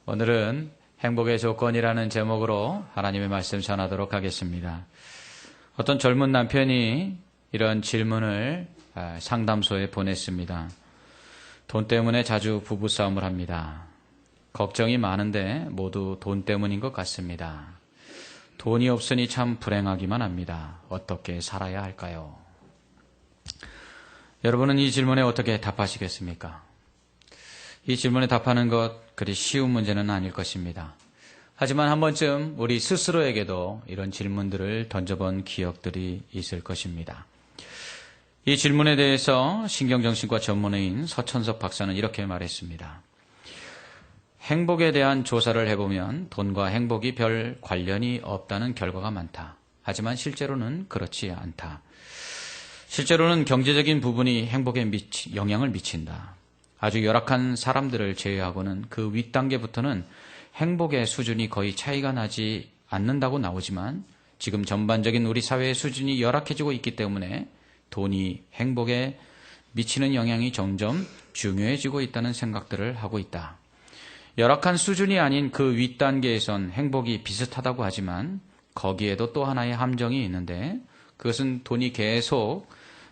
오늘은 행복의 조건이라는 제목으로 하나님의 말씀 전하도록 하겠습니다. 어떤 젊은 남편이 이런 질문을 상담소에 보냈습니다. 돈 때문에 자주 부부싸움을 합니다. 걱정이 많은데 모두 돈 때문인 것 같습니다. 돈이 없으니 참 불행하기만 합니다. 어떻게 살아야 할까요? 여러분은 이 질문에 어떻게 답하시겠습니까? 이 질문에 답하는 것 그리 쉬운 문제는 아닐 것입니다. 하지만 한 번쯤 우리 스스로에게도 이런 질문들을 던져본 기억들이 있을 것입니다. 이 질문에 대해서 신경정신과 전문의인 서천석 박사는 이렇게 말했습니다. 행복에 대한 조사를 해보면 돈과 행복이 별 관련이 없다는 결과가 많다. 하지만 실제로는 그렇지 않다. 실제로는 경제적인 부분이 행복에 영향을 미친다. 아주 열악한 사람들을 제외하고는 그 윗단계부터는 행복의 수준이 거의 차이가 나지 않는다고 나오지만 지금 전반적인 우리 사회의 수준이 열악해지고 있기 때문에 돈이 행복에 미치는 영향이 점점 중요해지고 있다는 생각들을 하고 있다. 열악한 수준이 아닌 그 윗단계에선 행복이 비슷하다고 하지만 거기에도 또 하나의 함정이 있는데 그것은 돈이 계속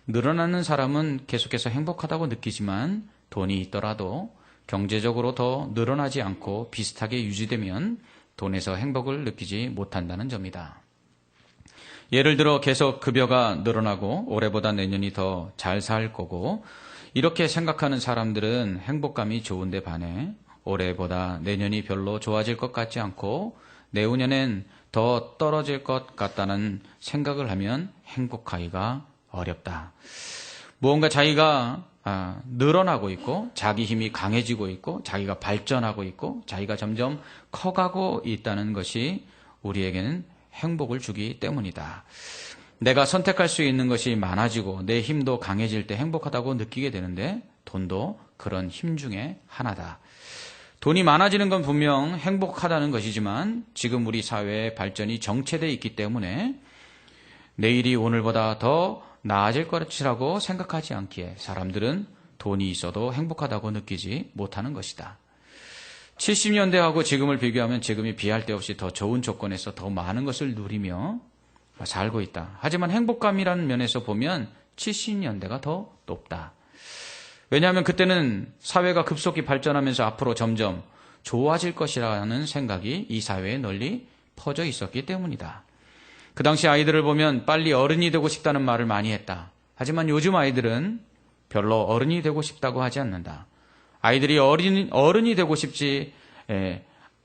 늘어나는 사람은 계속해서 행복하다고 느끼지만 돈이 있더라도 경제적으로 더 늘어나지 않고 비슷하게 유지되면 돈에서 행복을 느끼지 못한다는 점이다. 예를 들어 계속 급여가 늘어나고 올해보다 내년이 더 잘 살 거고 이렇게 생각하는 사람들은 행복감이 좋은데 반해 올해보다 내년이 별로 좋아질 것 같지 않고 내후년엔 더 떨어질 것 같다는 생각을 하면 행복하기가 어렵다. 무언가 자기가 늘어나고 있고 자기 힘이 강해지고 있고 자기가 발전하고 있고 자기가 점점 커가고 있다는 것이 우리에게는 행복을 주기 때문이다. 내가 선택할 수 있는 것이 많아지고 내 힘도 강해질 때 행복하다고 느끼게 되는데 돈도 그런 힘 중에 하나다. 돈이 많아지는 건 분명 행복하다는 것이지만 지금 우리 사회의 발전이 정체되어 있기 때문에 내일이 오늘보다 더 나아질 것이라고 생각하지 않기에 사람들은 돈이 있어도 행복하다고 느끼지 못하는 것이다. 70년대하고 지금을 비교하면 지금이 비할 데 없이 더 좋은 조건에서 더 많은 것을 누리며 살고 있다. 하지만 행복감이라는 면에서 보면 70년대가 더 높다. 왜냐하면 그때는 사회가 급속히 발전하면서 앞으로 점점 좋아질 것이라는 생각이 이 사회에 널리 퍼져 있었기 때문이다. 그 당시 아이들을 보면 빨리 어른이 되고 싶다는 말을 많이 했다. 하지만 요즘 아이들은 별로 어른이 되고 싶다고 하지 않는다. 아이들이 어른이 되고 싶지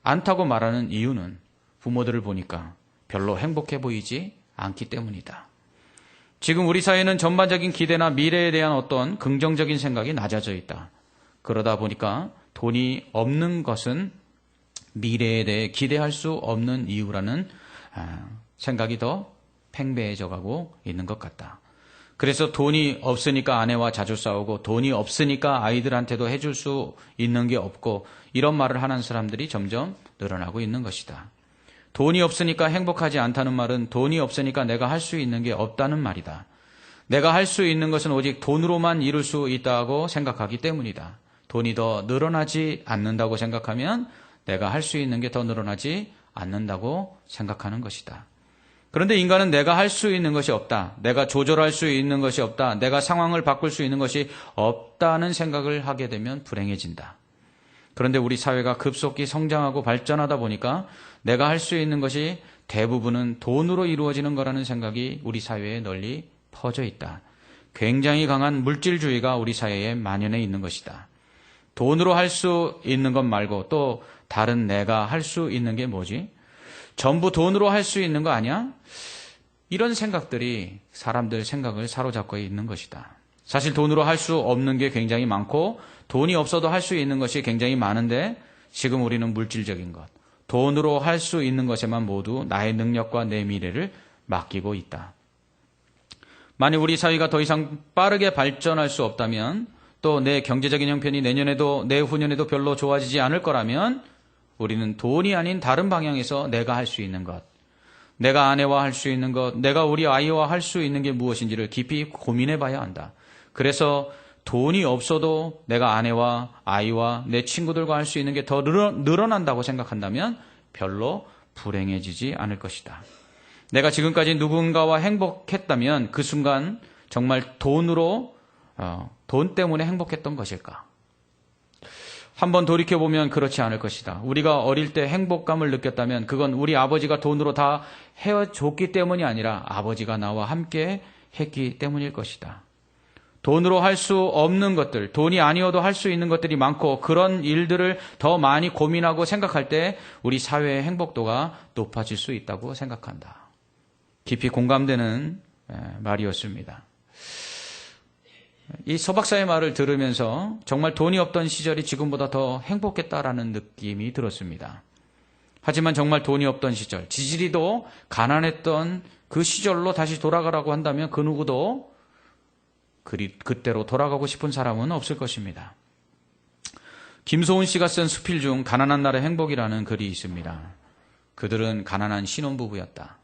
않다고 말하는 이유는 부모들을 보니까 별로 행복해 보이지 않기 때문이다. 지금 우리 사회는 전반적인 기대나 미래에 대한 어떤 긍정적인 생각이 낮아져 있다. 그러다 보니까 돈이 없는 것은 미래에 대해 기대할 수 없는 이유라는 생각이 더 팽배해져 가고 있는 것 같다. 그래서 돈이 없으니까 아내와 자주 싸우고 돈이 없으니까 아이들한테도 해줄 수 있는 게 없고 이런 말을 하는 사람들이 점점 늘어나고 있는 것이다. 돈이 없으니까 행복하지 않다는 말은 돈이 없으니까 내가 할 수 있는 게 없다는 말이다. 내가 할 수 있는 것은 오직 돈으로만 이룰 수 있다고 생각하기 때문이다. 돈이 더 늘어나지 않는다고 생각하면 내가 할 수 있는 게 더 늘어나지 않는다고 생각하는 것이다. 그런데 인간은 내가 할 수 있는 것이 없다. 내가 조절할 수 있는 것이 없다. 내가 상황을 바꿀 수 있는 것이 없다는 생각을 하게 되면 불행해진다. 그런데 우리 사회가 급속히 성장하고 발전하다 보니까 내가 할 수 있는 것이 대부분은 돈으로 이루어지는 거라는 생각이 우리 사회에 널리 퍼져 있다. 굉장히 강한 물질주의가 우리 사회에 만연해 있는 것이다. 돈으로 할 수 있는 것 말고 또 다른 내가 할 수 있는 게 뭐지? 전부 돈으로 할 수 있는 거 아니야? 이런 생각들이 사람들 생각을 사로잡고 있는 것이다. 사실 돈으로 할 수 없는 게 굉장히 많고 돈이 없어도 할 수 있는 것이 굉장히 많은데 지금 우리는 물질적인 것, 돈으로 할 수 있는 것에만 모두 나의 능력과 내 미래를 맡기고 있다. 만약 우리 사회가 더 이상 빠르게 발전할 수 없다면 또 내 경제적인 형편이 내년에도 내후년에도 별로 좋아지지 않을 거라면 우리는 돈이 아닌 다른 방향에서 내가 할 수 있는 것, 내가 아내와 할 수 있는 것, 내가 우리 아이와 할 수 있는 게 무엇인지를 깊이 고민해 봐야 한다. 그래서 돈이 없어도 내가 아내와 아이와 내 친구들과 할 수 있는 게 더 늘어난다고 생각한다면 별로 불행해지지 않을 것이다. 내가 지금까지 누군가와 행복했다면 그 순간 정말 돈 때문에 행복했던 것일까? 한번 돌이켜보면 그렇지 않을 것이다. 우리가 어릴 때 행복감을 느꼈다면 그건 우리 아버지가 돈으로 다 해줬기 때문이 아니라 아버지가 나와 함께 했기 때문일 것이다. 돈으로 할 수 없는 것들, 돈이 아니어도 할 수 있는 것들이 많고 그런 일들을 더 많이 고민하고 생각할 때 우리 사회의 행복도가 높아질 수 있다고 생각한다. 깊이 공감되는 말이었습니다. 이 서박사의 말을 들으면서 정말 돈이 없던 시절이 지금보다 더 행복했다라는 느낌이 들었습니다. 하지만 정말 돈이 없던 시절, 지지리도 가난했던 그 시절로 다시 돌아가라고 한다면 그 누구도 그때로 돌아가고 싶은 사람은 없을 것입니다. 김소은 씨가 쓴 수필 중 가난한 날의 행복이라는 글이 있습니다. 그들은 가난한 신혼부부였다.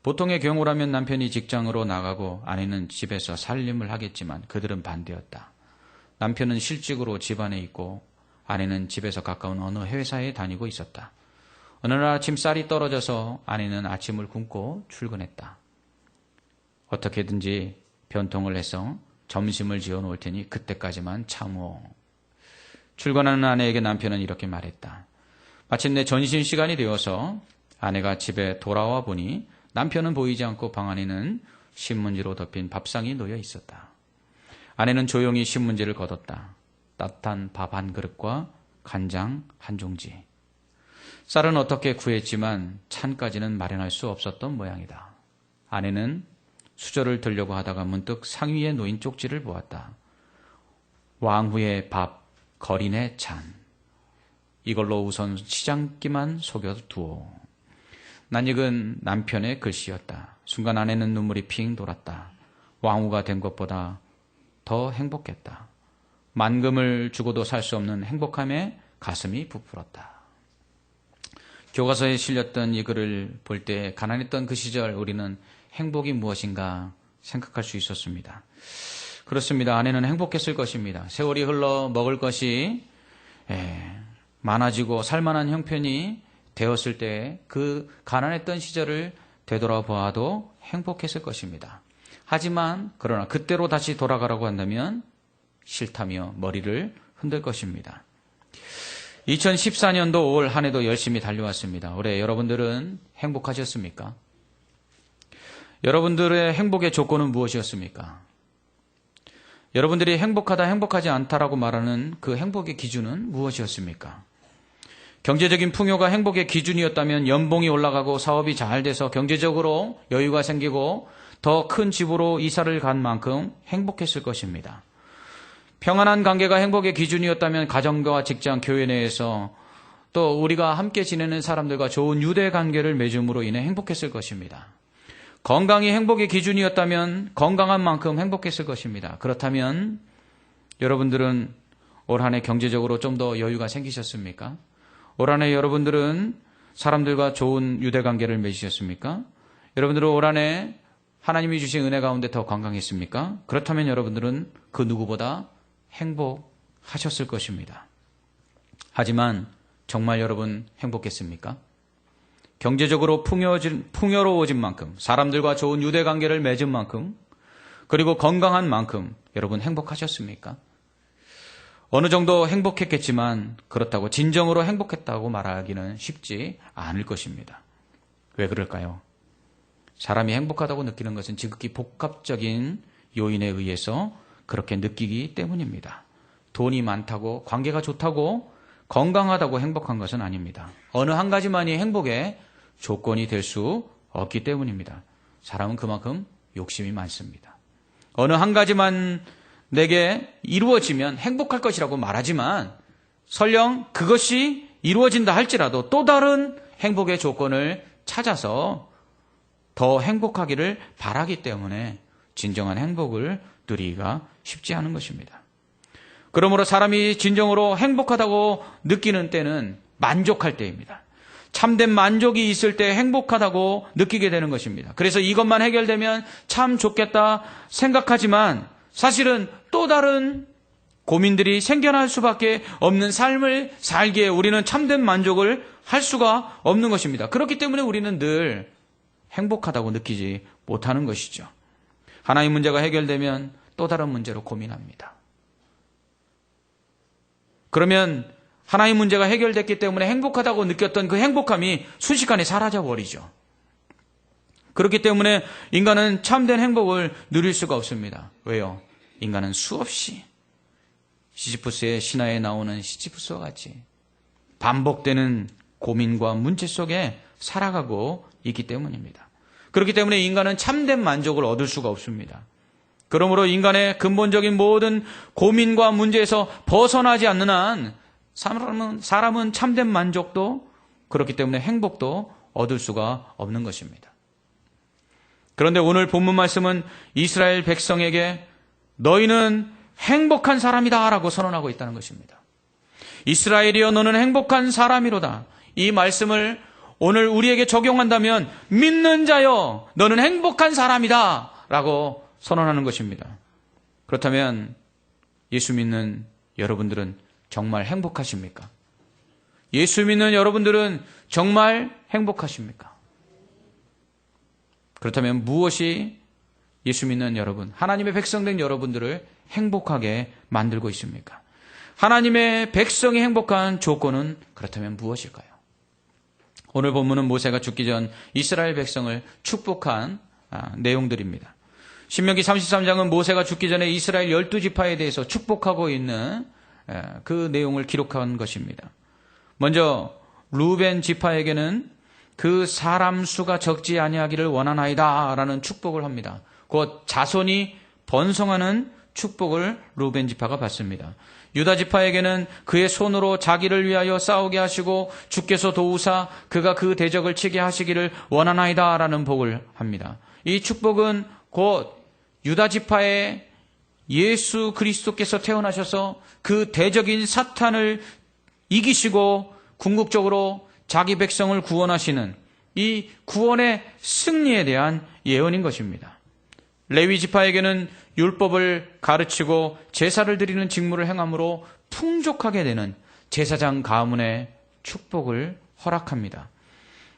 보통의 경우라면 남편이 직장으로 나가고 아내는 집에서 살림을 하겠지만 그들은 반대였다. 남편은 실직으로 집안에 있고 아내는 집에서 가까운 어느 회사에 다니고 있었다. 어느 날 아침 쌀이 떨어져서 아내는 아침을 굶고 출근했다. 어떻게든지 변통을 해서 점심을 지어 놓을 테니 그때까지만 참어. 출근하는 아내에게 남편은 이렇게 말했다. 마침내 점심시간이 되어서 아내가 집에 돌아와 보니 남편은 보이지 않고 방 안에는 신문지로 덮인 밥상이 놓여 있었다. 아내는 조용히 신문지를 걷었다. 따뜻한 밥 한 그릇과 간장 한 종지. 쌀은 어떻게 구했지만 찬까지는 마련할 수 없었던 모양이다. 아내는 수저를 들려고 하다가 문득 상위에 놓인 쪽지를 보았다. 왕후의 밥, 거린의 잔. 이걸로 우선 시장기만 속여두오. 낯익은 남편의 글씨였다. 순간 아내는 눈물이 핑 돌았다. 왕후가 된 것보다 더 행복했다. 만금을 주고도 살 수 없는 행복함에 가슴이 부풀었다. 교과서에 실렸던 이 글을 볼 때 가난했던 그 시절 우리는 행복이 무엇인가 생각할 수 있었습니다. 그렇습니다. 아내는 행복했을 것입니다. 세월이 흘러 먹을 것이 많아지고 살만한 형편이 되었을 때 그 가난했던 시절을 되돌아보아도 행복했을 것입니다. 하지만 그러나 그때로 다시 돌아가라고 한다면 싫다며 머리를 흔들 것입니다. 2014년도 올 한 해도 열심히 달려왔습니다. 올해 여러분들은 행복하셨습니까? 여러분들의 행복의 조건은 무엇이었습니까? 여러분들이 행복하다, 행복하지 않다라고 말하는 그 행복의 기준은 무엇이었습니까? 경제적인 풍요가 행복의 기준이었다면 연봉이 올라가고 사업이 잘 돼서 경제적으로 여유가 생기고 더 큰 집으로 이사를 간 만큼 행복했을 것입니다. 평안한 관계가 행복의 기준이었다면 가정과 직장, 교회 내에서 또 우리가 함께 지내는 사람들과 좋은 유대 관계를 맺음으로 인해 행복했을 것입니다. 건강이 행복의 기준이었다면 건강한 만큼 행복했을 것입니다. 그렇다면 여러분들은 올 한 해 경제적으로 좀 더 여유가 생기셨습니까? 올 한 해 여러분들은 사람들과 좋은 유대관계를 맺으셨습니까? 여러분들은 올 한 해 하나님이 주신 은혜 가운데 더 건강했습니까? 그렇다면 여러분들은 그 누구보다 행복하셨을 것입니다. 하지만 정말 여러분 행복했습니까? 경제적으로 풍요로워진 만큼, 사람들과 좋은 유대관계를 맺은 만큼, 그리고 건강한 만큼 여러분 행복하셨습니까? 어느 정도 행복했겠지만 그렇다고 진정으로 행복했다고 말하기는 쉽지 않을 것입니다. 왜 그럴까요? 사람이 행복하다고 느끼는 것은 지극히 복합적인 요인에 의해서 그렇게 느끼기 때문입니다. 돈이 많다고, 관계가 좋다고, 건강하다고 행복한 것은 아닙니다. 어느 한 가지만이 행복의 조건이 될 수 없기 때문입니다. 사람은 그만큼 욕심이 많습니다. 어느 한 가지만 내게 이루어지면 행복할 것이라고 말하지만 설령 그것이 이루어진다 할지라도 또 다른 행복의 조건을 찾아서 더 행복하기를 바라기 때문에 진정한 행복을 누리기가 쉽지 않은 것입니다. 그러므로 사람이 진정으로 행복하다고 느끼는 때는 만족할 때입니다. 참된 만족이 있을 때 행복하다고 느끼게 되는 것입니다. 그래서 이것만 해결되면 참 좋겠다 생각하지만 사실은 또 다른 고민들이 생겨날 수밖에 없는 삶을 살기에 우리는 참된 만족을 할 수가 없는 것입니다. 그렇기 때문에 우리는 늘 행복하다고 느끼지 못하는 것이죠. 하나의 문제가 해결되면 또 다른 문제로 고민합니다. 그러면 하나의 문제가 해결됐기 때문에 행복하다고 느꼈던 그 행복함이 순식간에 사라져버리죠. 그렇기 때문에 인간은 참된 행복을 누릴 수가 없습니다. 왜요? 인간은 수없이 시지프스의 신화에 나오는 시지프스와 같이 반복되는 고민과 문제 속에 살아가고 있기 때문입니다. 그렇기 때문에 인간은 참된 만족을 얻을 수가 없습니다. 그러므로 인간의 근본적인 모든 고민과 문제에서 벗어나지 않는 한 사람은 참된 만족도 그렇기 때문에 행복도 얻을 수가 없는 것입니다. 그런데 오늘 본문 말씀은 이스라엘 백성에게 너희는 행복한 사람이다 라고 선언하고 있다는 것입니다. 이스라엘이여 너는 행복한 사람이로다. 이 말씀을 오늘 우리에게 적용한다면 믿는 자여 너는 행복한 사람이다 라고 선언하는 것입니다. 그렇다면 예수 믿는 여러분들은 정말 행복하십니까? 예수 믿는 여러분들은 정말 행복하십니까? 그렇다면 무엇이 예수 믿는 여러분, 하나님의 백성된 여러분들을 행복하게 만들고 있습니까? 하나님의 백성이 행복한 조건은 그렇다면 무엇일까요? 오늘 본문은 모세가 죽기 전 이스라엘 백성을 축복한 내용들입니다. 신명기 33장은 모세가 죽기 전에 이스라엘 12지파에 대해서 축복하고 있는 그 내용을 기록한 것입니다. 먼저 루벤 지파에게는 그 사람 수가 적지 아니하기를 원하나이다 라는 축복을 합니다. 곧 자손이 번성하는 축복을 루벤 지파가 받습니다. 유다 지파에게는 그의 손으로 자기를 위하여 싸우게 하시고 주께서 도우사 그가 그 대적을 치게 하시기를 원하나이다 라는 복을 합니다. 이 축복은 곧 유다 지파의 예수 그리스도께서 태어나셔서 그 대적인 사탄을 이기시고 궁극적으로 자기 백성을 구원하시는 이 구원의 승리에 대한 예언인 것입니다. 레위 지파에게는 율법을 가르치고 제사를 드리는 직무를 행함으로 풍족하게 되는 제사장 가문의 축복을 허락합니다.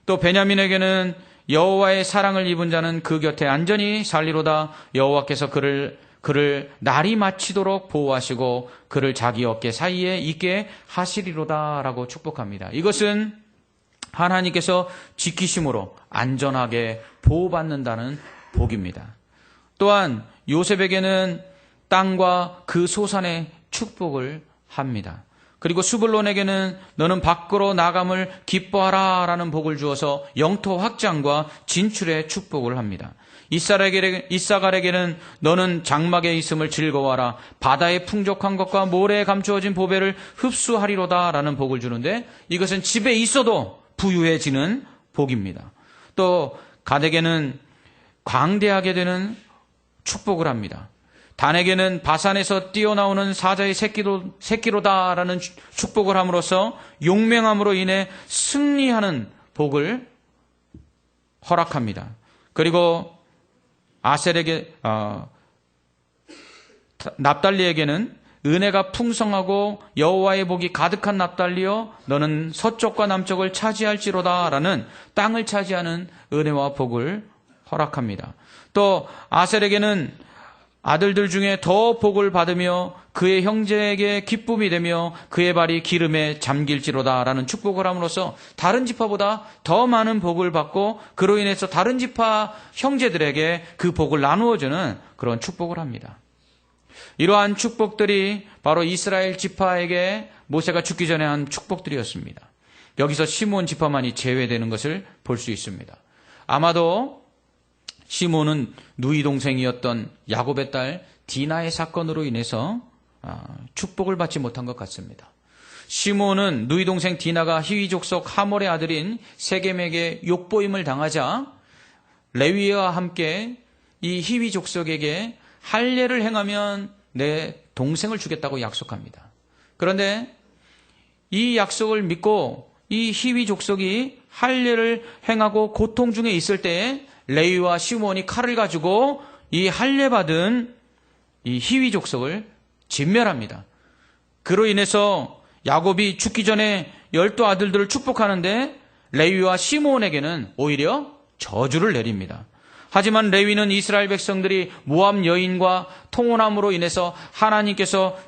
또 베냐민에게는 여호와의 사랑을 입은 자는 그 곁에 안전히 살리로다. 여호와께서 그를 날이 마치도록 보호하시고 그를 자기 어깨 사이에 있게 하시리로다 라고 축복합니다. 이것은 하나님께서 지키심으로 안전하게 보호받는다는 복입니다. 또한 요셉에게는 땅과 그 소산의 축복을 합니다. 그리고 수불론에게는 너는 밖으로 나감을 기뻐하라 라는 복을 주어서 영토 확장과 진출의 축복을 합니다. 이사갈에게는 너는 장막에 있음을 즐거워하라. 바다의 풍족한 것과 모래에 감추어진 보배를 흡수하리로다 라는 복을 주는데 이것은 집에 있어도 부유해지는 복입니다. 또 갓에게는 광대하게 되는 축복을 합니다. 단에게는 바산에서 뛰어나오는 사자의 새끼로다라는 축복을 함으로써 용맹함으로 인해 승리하는 복을 허락합니다. 그리고 납달리에게는 은혜가 풍성하고 여호와의 복이 가득한 납달리여 너는 서쪽과 남쪽을 차지할지로다라는 땅을 차지하는 은혜와 복을 허락합니다. 또 아셀에게는 아들들 중에 더 복을 받으며 그의 형제에게 기쁨이 되며 그의 발이 기름에 잠길지로다라는 축복을 함으로써 다른 지파보다 더 많은 복을 받고 그로 인해서 다른 지파 형제들에게 그 복을 나누어주는 그런 축복을 합니다. 이러한 축복들이 바로 이스라엘 지파에게 모세가 죽기 전에 한 축복들이었습니다. 여기서 시므온 지파만이 제외되는 것을 볼 수 있습니다. 아마도 시므온은 누이 동생이었던 야곱의 딸 디나의 사건으로 인해서 축복을 받지 못한 것 같습니다. 시므온은 누이 동생 디나가 히위 족속 하몰의 아들인 세겜에게 욕보임을 당하자 레위와 함께 이 히위 족속에게 할례를 행하면 내 동생을 주겠다고 약속합니다. 그런데 이 약속을 믿고 이 히위 족속이 할례를 행하고 고통 중에 있을 때에 레위와 시므온이 칼을 가지고 이 할례 받은 이 히위 족속을 진멸합니다. 그로 인해서 야곱이 죽기 전에 12 아들들을 축복하는데 레위와 시므온에게는 오히려 저주를 내립니다. 하지만 레위는 이스라엘 백성들이 모압 여인과 통혼함으로 인해서 하나님께서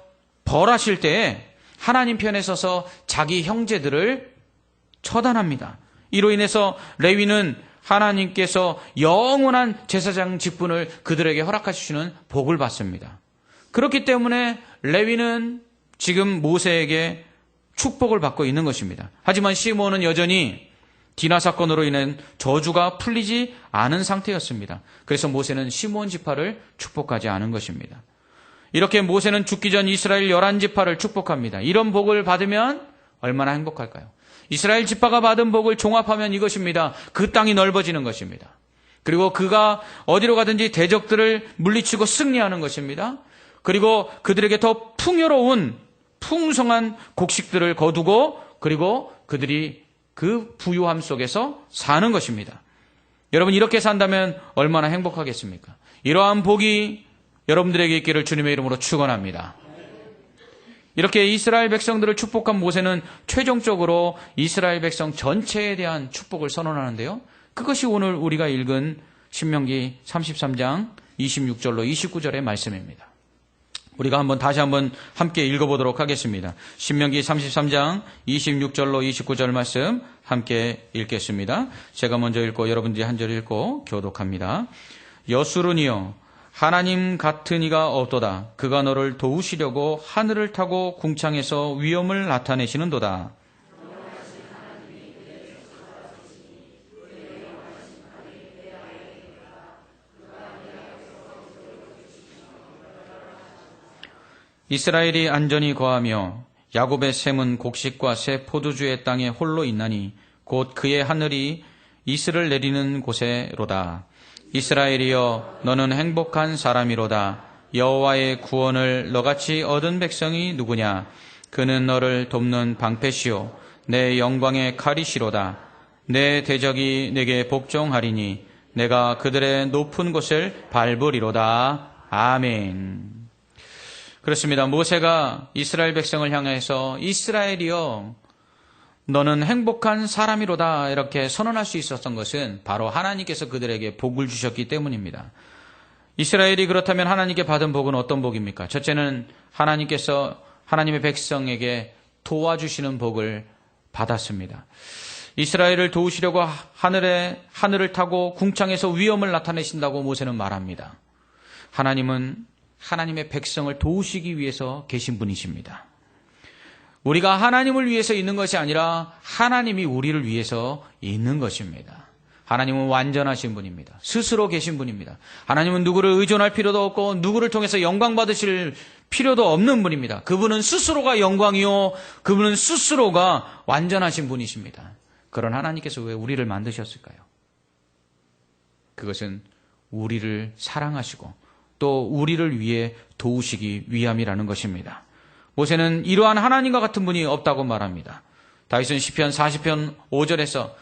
벌하실 때에 하나님 편에 서서 자기 형제들을 처단합니다. 이로 인해서 레위는 하나님께서 영원한 제사장 직분을 그들에게 허락하시는 복을 받습니다. 그렇기 때문에 레위는 지금 모세에게 축복을 받고 있는 것입니다. 하지만 시므온은 여전히 디나 사건으로 인한 저주가 풀리지 않은 상태였습니다. 그래서 모세는 시므온 지파를 축복하지 않은 것입니다. 이렇게 모세는 죽기 전 이스라엘 11지파를 축복합니다. 이런 복을 받으면 얼마나 행복할까요? 이스라엘 지파가 받은 복을 종합하면 이것입니다. 그 땅이 넓어지는 것입니다. 그리고 그가 어디로 가든지 대적들을 물리치고 승리하는 것입니다. 그리고 그들에게 더 풍요로운 풍성한 곡식들을 거두고 그리고 그들이 그 부유함 속에서 사는 것입니다. 여러분 이렇게 산다면 얼마나 행복하겠습니까? 이러한 복이 여러분들에게 있기를 주님의 이름으로 축원합니다. 이렇게 이스라엘 백성들을 축복한 모세는 최종적으로 이스라엘 백성 전체에 대한 축복을 선언하는데요. 그것이 오늘 우리가 읽은 신명기 33장 26절로 29절의 말씀입니다. 우리가 다시 한번 함께 읽어보도록 하겠습니다. 신명기 33장 26절로 29절 말씀 함께 읽겠습니다. 제가 먼저 읽고 여러분들이 한 절 읽고 교독합니다. 여수르니여 하나님 같은 이가 없도다. 그가 너를 도우시려고 하늘을 타고 궁창에서 위엄을 나타내시는도다. 이스라엘이 안전히 거하며 야곱의 샘은 곡식과 새 포도주의 땅에 홀로 있나니 곧 그의 하늘이 이슬을 내리는 곳에로다. 이스라엘이여 너는 행복한 사람이로다. 여호와의 구원을 너같이 얻은 백성이 누구냐? 그는 너를 돕는 방패시오 내 영광의 칼이시로다. 내 대적이 내게 복종하리니 내가 그들의 높은 곳을 밟으리로다. 아멘. 그렇습니다. 모세가 이스라엘 백성을 향해서 이스라엘이여 너는 행복한 사람이로다 이렇게 선언할 수 있었던 것은 바로 하나님께서 그들에게 복을 주셨기 때문입니다. 이스라엘이 그렇다면 하나님께 받은 복은 어떤 복입니까? 첫째는 하나님께서 하나님의 백성에게 도와주시는 복을 받았습니다. 이스라엘을 도우시려고 하늘을 타고 궁창에서 위엄을 나타내신다고 모세는 말합니다. 하나님은 하나님의 백성을 도우시기 위해서 계신 분이십니다. 우리가 하나님을 위해서 있는 것이 아니라 하나님이 우리를 위해서 있는 것입니다. 하나님은 완전하신 분입니다. 스스로 계신 분입니다. 하나님은 누구를 의존할 필요도 없고 누구를 통해서 영광 받으실 필요도 없는 분입니다. 그분은 스스로가 영광이요 그분은 스스로가 완전하신 분이십니다. 그런 하나님께서 왜 우리를 만드셨을까요? 그것은 우리를 사랑하시고 또 우리를 위해 도우시기 위함이라는 것입니다. 모세는 이러한 하나님과 같은 분이 없다고 말합니다. 다윗은 시편 40편 5절에서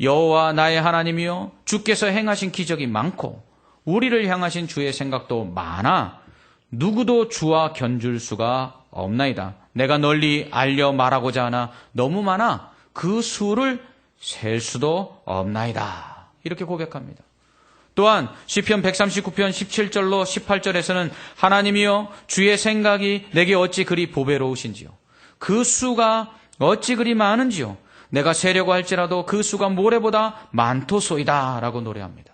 여호와 나의 하나님이여 주께서 행하신 기적이 많고 우리를 향하신 주의 생각도 많아 누구도 주와 견줄 수가 없나이다. 내가 널리 알려 말하고자 하나 너무 많아 그 수를 셀 수도 없나이다. 이렇게 고백합니다. 또한 시편 139편 17절로 18절에서는 하나님이여 주의 생각이 내게 어찌 그리 보배로우신지요. 그 수가 어찌 그리 많은지요. 내가 세려고 할지라도 그 수가 모래보다 많도소이다 라고 노래합니다.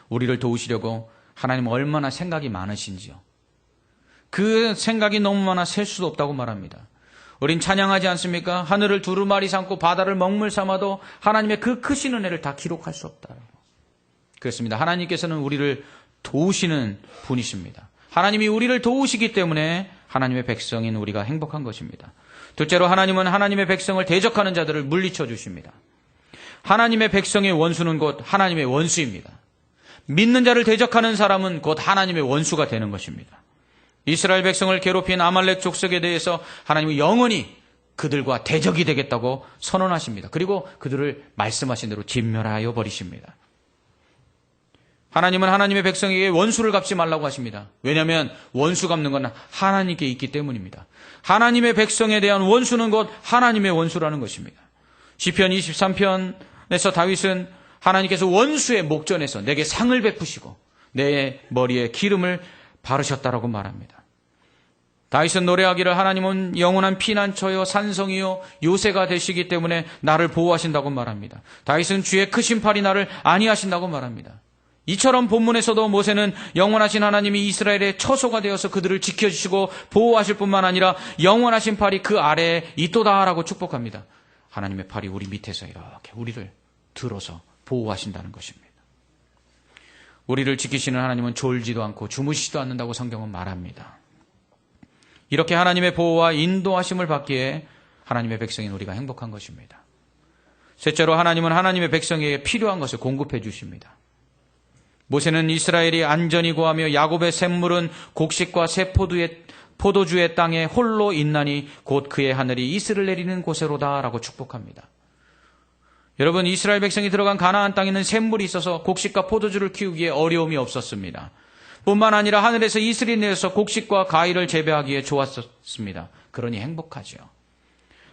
우리를 도우시려고 하나님 얼마나 생각이 많으신지요. 그 생각이 너무 많아 셀 수도 없다고 말합니다. 우린 찬양하지 않습니까? 하늘을 두루마리 삼고 바다를 먹물 삼아도 하나님의 그 크신 은혜를 다 기록할 수 없다. 그렇습니다. 하나님께서는 우리를 도우시는 분이십니다. 하나님이 우리를 도우시기 때문에 하나님의 백성인 우리가 행복한 것입니다. 둘째로 하나님은 하나님의 백성을 대적하는 자들을 물리쳐 주십니다. 하나님의 백성의 원수는 곧 하나님의 원수입니다. 믿는 자를 대적하는 사람은 곧 하나님의 원수가 되는 것입니다. 이스라엘 백성을 괴롭힌 아말렉 족속에 대해서 하나님은 영원히 그들과 대적이 되겠다고 선언하십니다. 그리고 그들을 말씀하신 대로 진멸하여 버리십니다. 하나님은 하나님의 백성에게 원수를 갚지 말라고 하십니다. 왜냐하면 원수 갚는 건 하나님께 있기 때문입니다. 하나님의 백성에 대한 원수는 곧 하나님의 원수라는 것입니다. 시편 23편에서 다윗은 하나님께서 원수의 목전에서 내게 상을 베푸시고 내 머리에 기름을 바르셨다라고 말합니다. 다윗은 노래하기를 하나님은 영원한 피난처요 산성이요 요새가 되시기 때문에 나를 보호하신다고 말합니다. 다윗은 주의 크신 팔이 나를 안위하신다고 말합니다. 이처럼 본문에서도 모세는 영원하신 하나님이 이스라엘의 처소가 되어서 그들을 지켜주시고 보호하실 뿐만 아니라 영원하신 팔이 그 아래에 있도다라고 축복합니다. 하나님의 팔이 우리 밑에서 이렇게 우리를 들어서 보호하신다는 것입니다. 우리를 지키시는 하나님은 졸지도 않고 주무시지도 않는다고 성경은 말합니다. 이렇게 하나님의 보호와 인도하심을 받기에 하나님의 백성인 우리가 행복한 것입니다. 셋째로 하나님은 하나님의 백성에게 필요한 것을 공급해 주십니다. 모세는 이스라엘이 안전히 구하며 야곱의 샘물은 곡식과 새 포도주의 땅에 홀로 있나니 곧 그의 하늘이 이슬을 내리는 곳으로다라고 축복합니다. 여러분, 이스라엘 백성이 들어간 가나안 땅에는 샘물이 있어서 곡식과 포도주를 키우기에 어려움이 없었습니다. 뿐만 아니라 하늘에서 이슬이 내려서 곡식과 과일을 재배하기에 좋았습니다. 그러니 행복하지요.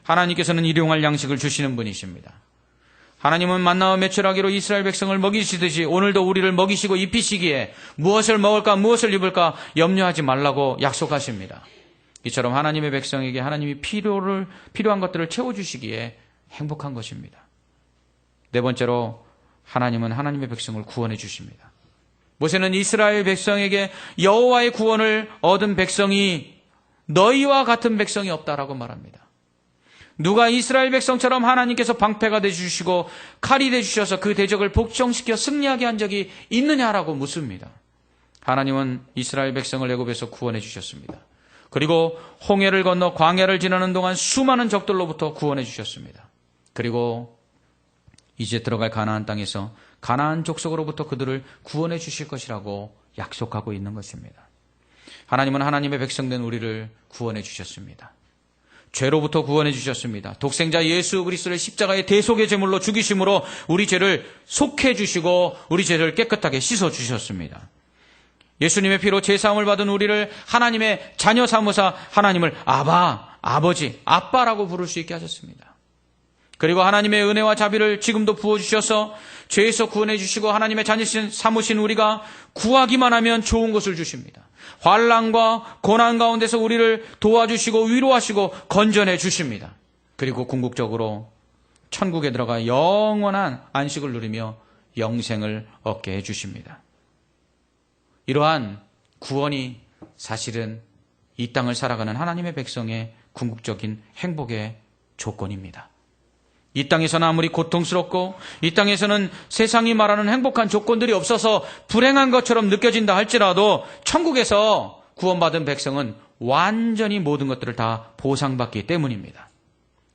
하나님께서는 일용할 양식을 주시는 분이십니다. 하나님은 만나와 매출하기로 이스라엘 백성을 먹이시듯이 오늘도 우리를 먹이시고 입히시기에 무엇을 먹을까 무엇을 입을까 염려하지 말라고 약속하십니다. 이처럼 하나님의 백성에게 하나님이 필요한 것들을 채워주시기에 행복한 것입니다. 네 번째로 하나님은 하나님의 백성을 구원해 주십니다. 모세는 이스라엘 백성에게 여호와의 구원을 얻은 백성이 너희와 같은 백성이 없다라고 말합니다. 누가 이스라엘 백성처럼 하나님께서 방패가 되주시고 칼이 되주셔서 그 대적을 복종시켜 승리하게 한 적이 있느냐라고 묻습니다. 하나님은 이스라엘 백성을 애굽에서 구원해 주셨습니다. 그리고 홍해를 건너 광야를 지나는 동안 수많은 적들로부터 구원해 주셨습니다. 그리고 이제 들어갈 가나안 땅에서 가나안 족속으로부터 그들을 구원해 주실 것이라고 약속하고 있는 것입니다. 하나님은 하나님의 백성된 우리를 구원해 주셨습니다. 죄로부터 구원해 주셨습니다. 독생자 예수 그리스도를 십자가의 대속의 제물로 죽이심으로 우리 죄를 속해 주시고 우리 죄를 깨끗하게 씻어 주셨습니다. 예수님의 피로 제사함을 받은 우리를 하나님의 자녀 삼으사 하나님을 아바, 아버지, 아빠라고 부를 수 있게 하셨습니다. 그리고 하나님의 은혜와 자비를 지금도 부어주셔서 죄에서 구원해 주시고 하나님의 자녀 삼으신 우리가 구하기만 하면 좋은 것을 주십니다. 환난과 고난 가운데서 우리를 도와주시고 위로하시고 건전해 주십니다. 그리고 궁극적으로 천국에 들어가 영원한 안식을 누리며 영생을 얻게 해주십니다. 이러한 구원이 사실은 이 땅을 살아가는 하나님의 백성의 궁극적인 행복의 조건입니다. 이 땅에서는 아무리 고통스럽고 이 땅에서는 세상이 말하는 행복한 조건들이 없어서 불행한 것처럼 느껴진다 할지라도 천국에서 구원받은 백성은 완전히 모든 것들을 다 보상받기 때문입니다.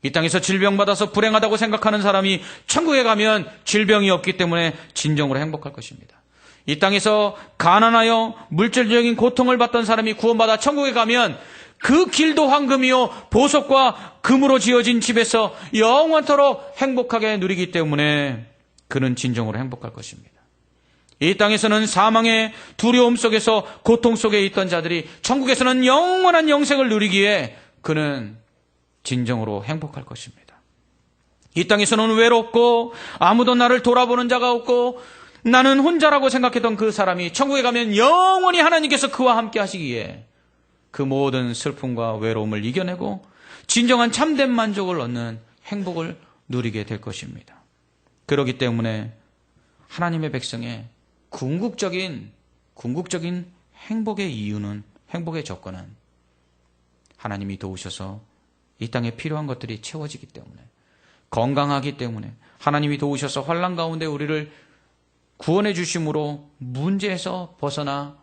이 땅에서 질병받아서 불행하다고 생각하는 사람이 천국에 가면 질병이 없기 때문에 진정으로 행복할 것입니다. 이 땅에서 가난하여 물질적인 고통을 받던 사람이 구원받아 천국에 가면 그 길도 황금이요 보석과 금으로 지어진 집에서 영원토록 행복하게 누리기 때문에 그는 진정으로 행복할 것입니다. 이 땅에서는 사망의 두려움 속에서 고통 속에 있던 자들이 천국에서는 영원한 영생을 누리기에 그는 진정으로 행복할 것입니다. 이 땅에서는 외롭고 아무도 나를 돌아보는 자가 없고 나는 혼자라고 생각했던 그 사람이 천국에 가면 영원히 하나님께서 그와 함께 하시기에 그 모든 슬픔과 외로움을 이겨내고 진정한 참된 만족을 얻는 행복을 누리게 될 것입니다. 그렇기 때문에 하나님의 백성의 궁극적인 행복의 이유는, 행복의 조건은 하나님이 도우셔서 이 땅에 필요한 것들이 채워지기 때문에, 건강하기 때문에, 하나님이 도우셔서 환난 가운데 우리를 구원해 주심으로 문제에서 벗어나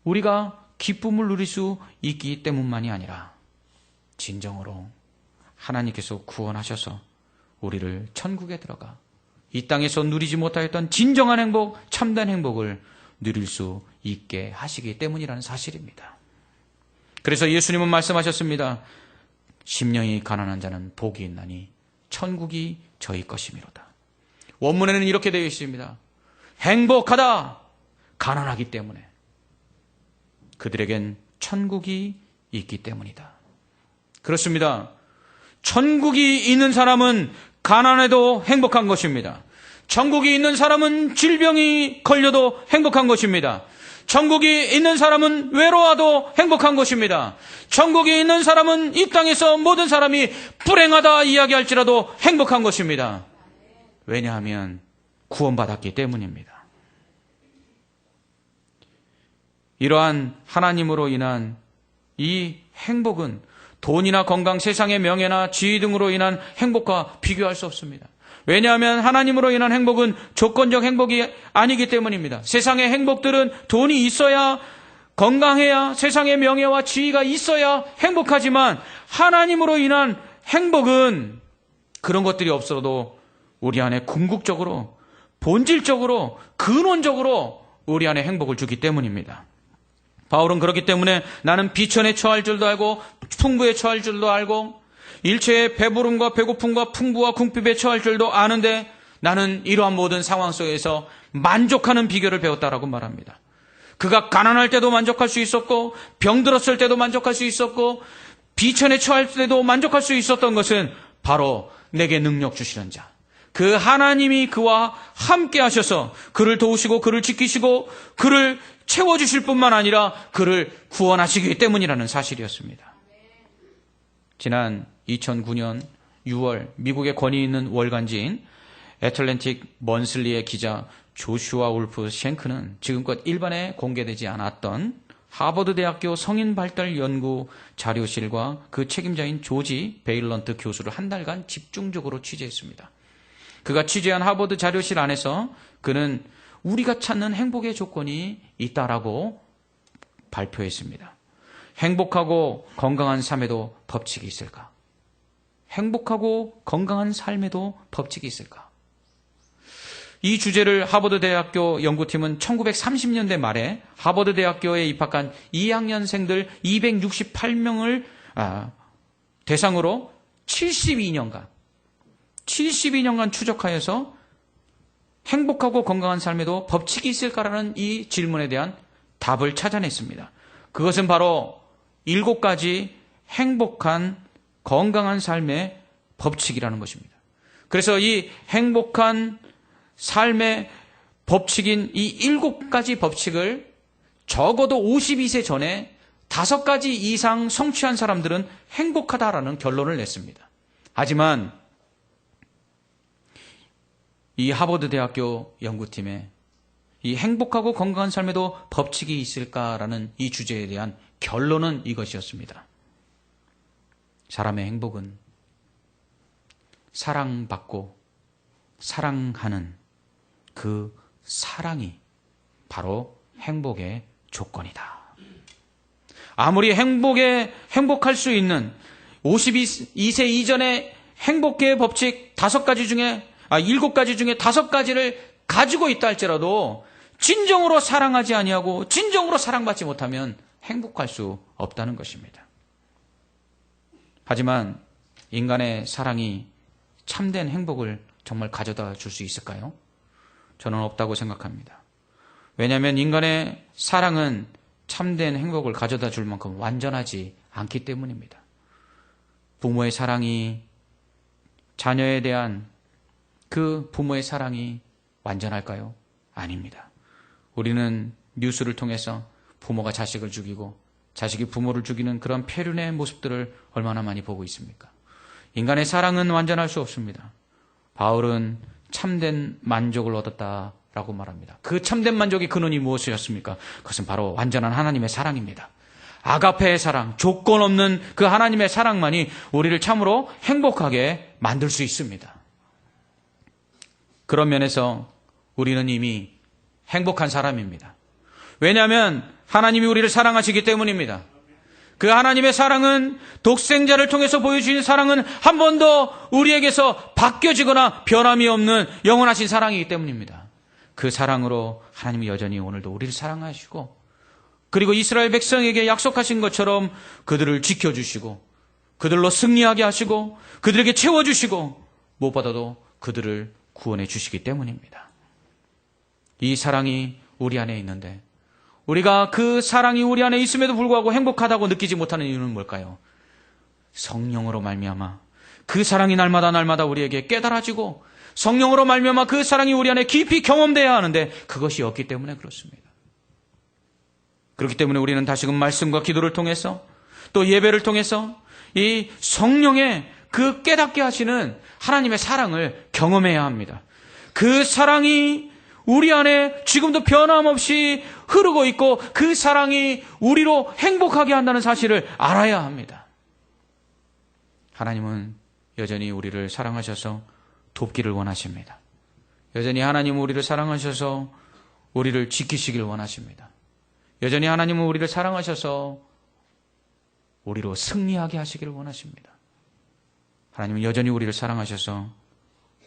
우리가 기쁨을 누릴 수 있기 때문만이 아니라 진정으로 하나님께서 구원하셔서 우리를 천국에 들어가 이 땅에서 누리지 못하였던 진정한 행복, 참된 행복을 누릴 수 있게 하시기 때문이라는 사실입니다. 그래서 예수님은 말씀하셨습니다. 심령이 가난한 자는 복이 있나니 천국이 저희 것이미로다. 원문에는 이렇게 되어 있습니다. 행복하다, 가난하기 때문에. 그들에겐 천국이 있기 때문이다. 그렇습니다. 천국이 있는 사람은 가난해도 행복한 것입니다. 천국이 있는 사람은 질병이 걸려도 행복한 것입니다. 천국이 있는 사람은 외로워도 행복한 것입니다. 천국이 있는 사람은 이 땅에서 모든 사람이 불행하다 이야기할지라도 행복한 것입니다. 왜냐하면 구원받았기 때문입니다. 이러한 하나님으로 인한 이 행복은 돈이나 건강, 세상의 명예나 지위 등으로 인한 행복과 비교할 수 없습니다. 왜냐하면 하나님으로 인한 행복은 조건적 행복이 아니기 때문입니다. 세상의 행복들은 돈이 있어야, 건강해야, 세상의 명예와 지위가 있어야 행복하지만 하나님으로 인한 행복은 그런 것들이 없어도 우리 안에 궁극적으로, 본질적으로, 근원적으로 우리 안에 행복을 주기 때문입니다. 바울은 그렇기 때문에 나는 비천에 처할 줄도 알고 풍부에 처할 줄도 알고 일체의 배부름과 배고픔과 풍부와 궁핍에 처할 줄도 아는데 나는 이러한 모든 상황 속에서 만족하는 비결을 배웠다라고 말합니다. 그가 가난할 때도 만족할 수 있었고 병들었을 때도 만족할 수 있었고 비천에 처할 때도 만족할 수 있었던 것은 바로 내게 능력 주시는 자, 그 하나님이 그와 함께 하셔서 그를 도우시고 그를 지키시고 그를 채워주실 뿐만 아니라 그를 구원하시기 때문이라는 사실이었습니다. 지난 2009년 6월 미국의 권위 있는 월간지인 애틀랜틱 먼슬리의 기자 조슈아 울프 쉔크는 지금껏 일반에 공개되지 않았던 하버드 대학교 성인 발달 연구 자료실과 그 책임자인 조지 베일런트 교수를 한 달간 집중적으로 취재했습니다. 그가 취재한 하버드 자료실 안에서 그는 우리가 찾는 행복의 조건이 있다라고 발표했습니다. 행복하고 건강한 삶에도 법칙이 있을까? 행복하고 건강한 삶에도 법칙이 있을까? 이 주제를 하버드 대학교 연구팀은 1930년대 말에 하버드 대학교에 입학한 2학년생들 268명을 대상으로 72년간 추적하여서 행복하고 건강한 삶에도 법칙이 있을까라는 이 질문에 대한 답을 찾아냈습니다. 그것은 바로 7가지 행복한 건강한 삶의 법칙이라는 것입니다. 그래서 이 행복한 삶의 법칙인 이 7가지 법칙을 적어도 52세 전에 5가지 이상 성취한 사람들은 행복하다라는 결론을 냈습니다. 하지만 이 하버드 대학교 연구팀의 이 행복하고 건강한 삶에도 법칙이 있을까라는 이 주제에 대한 결론은 이것이었습니다. 사람의 행복은 사랑받고 사랑하는 그 사랑이 바로 행복의 조건이다. 아무리 행복할 수 있는 52세 이전의 행복의 법칙 7가지 중에 5가지를 가지고 있다 할지라도 진정으로 사랑하지 아니하고 진정으로 사랑받지 못하면 행복할 수 없다는 것입니다. 하지만 인간의 사랑이 참된 행복을 정말 가져다 줄 수 있을까요? 저는 없다고 생각합니다. 왜냐하면 인간의 사랑은 참된 행복을 가져다 줄 만큼 완전하지 않기 때문입니다. 부모의 사랑이 자녀에 대한 그 부모의 사랑이 완전할까요? 아닙니다. 우리는 뉴스를 통해서 부모가 자식을 죽이고 자식이 부모를 죽이는 그런 폐륜의 모습들을 얼마나 많이 보고 있습니까? 인간의 사랑은 완전할 수 없습니다. 바울은 참된 만족을 얻었다라고 말합니다. 그 참된 만족의 근원이 무엇이었습니까? 그것은 바로 완전한 하나님의 사랑입니다. 아가페의 사랑, 조건 없는 그 하나님의 사랑만이 우리를 참으로 행복하게 만들 수 있습니다. 그런 면에서 우리는 이미 행복한 사람입니다. 왜냐하면 하나님이 우리를 사랑하시기 때문입니다. 그 하나님의 사랑은 독생자를 통해서 보여주신 사랑은 한 번도 우리에게서 바뀌어지거나 변함이 없는 영원하신 사랑이기 때문입니다. 그 사랑으로 하나님이 여전히 오늘도 우리를 사랑하시고 그리고 이스라엘 백성에게 약속하신 것처럼 그들을 지켜주시고 그들로 승리하게 하시고 그들에게 채워주시고 무엇보다도 그들을 구원해 주시기 때문입니다. 이 사랑이 우리 안에 있는데 우리가 그 사랑이 우리 안에 있음에도 불구하고 행복하다고 느끼지 못하는 이유는 뭘까요? 성령으로 말미암아 그 사랑이 날마다 우리에게 깨달아지고 성령으로 말미암아 그 사랑이 우리 안에 깊이 경험돼야 하는데 그것이 없기 때문에 그렇습니다. 그렇기 때문에 우리는 다시금 말씀과 기도를 통해서 또 예배를 통해서 이 성령의 그 깨닫게 하시는 하나님의 사랑을 경험해야 합니다. 그 사랑이 우리 안에 지금도 변함없이 흐르고 있고 그 사랑이 우리로 행복하게 한다는 사실을 알아야 합니다. 하나님은 여전히 우리를 사랑하셔서 돕기를 원하십니다. 여전히 하나님은 우리를 사랑하셔서 우리를 지키시길 원하십니다. 여전히 하나님은 우리를 사랑하셔서 우리로 승리하게 하시기를 원하십니다. 하나님은 여전히 우리를 사랑하셔서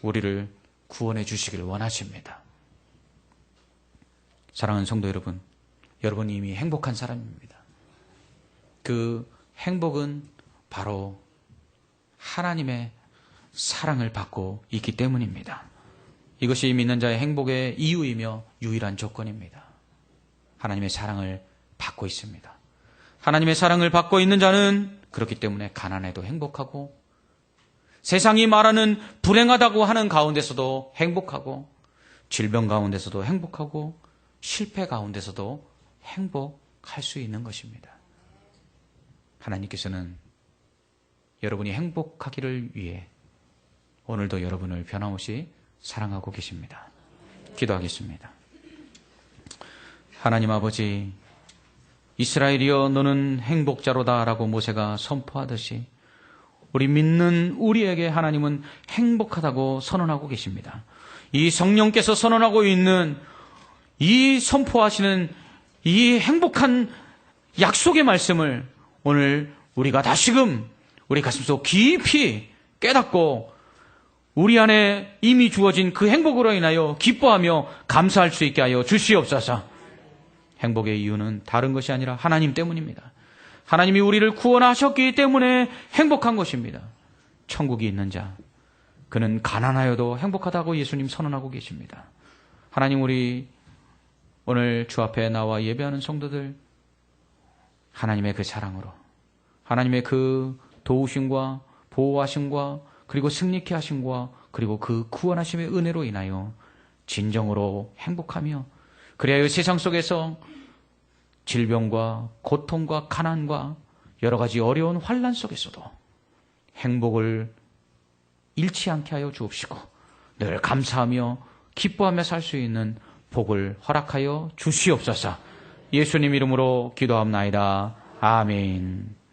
우리를 구원해 주시기를 원하십니다. 사랑하는 성도 여러분, 여러분이 이미 행복한 사람입니다. 그 행복은 바로 하나님의 사랑을 받고 있기 때문입니다. 이것이 믿는 자의 행복의 이유이며 유일한 조건입니다. 하나님의 사랑을 받고 있습니다. 하나님의 사랑을 받고 있는 자는 그렇기 때문에 가난해도 행복하고 세상이 말하는 불행하다고 하는 가운데서도 행복하고 질병 가운데서도 행복하고 실패 가운데서도 행복할 수 있는 것입니다. 하나님께서는 여러분이 행복하기를 위해 오늘도 여러분을 변함없이 사랑하고 계십니다. 기도하겠습니다. 하나님 아버지, 이스라엘이여 너는 행복자로다 라고 모세가 선포하듯이 우리 믿는 우리에게 하나님은 행복하다고 선언하고 계십니다. 이 성령께서 선언하고 있는 이 선포하시는 이 행복한 약속의 말씀을 오늘 우리가 다시금 우리 가슴속 깊이 깨닫고 우리 안에 이미 주어진 그 행복으로 인하여 기뻐하며 감사할 수 있게 하여 주시옵소서. 행복의 이유는 다른 것이 아니라 하나님 때문입니다. 하나님이 우리를 구원하셨기 때문에 행복한 것입니다. 천국이 있는 자, 그는 가난하여도 행복하다고 예수님 선언하고 계십니다. 하나님, 우리 오늘 주 앞에 나와 예배하는 성도들, 하나님의 그 사랑으로, 하나님의 그 도우심과 보호하심과 그리고 승리케 하심과 그리고 그 구원하심의 은혜로 인하여 진정으로 행복하며 그래야 세상 속에서 질병과 고통과 가난과 여러 가지 어려운 환난 속에서도 행복을 잃지 않게 하여 주옵시고 늘 감사하며 기뻐하며 살 수 있는 복을 허락하여 주시옵소서. 예수님 이름으로 기도합나이다. 아멘.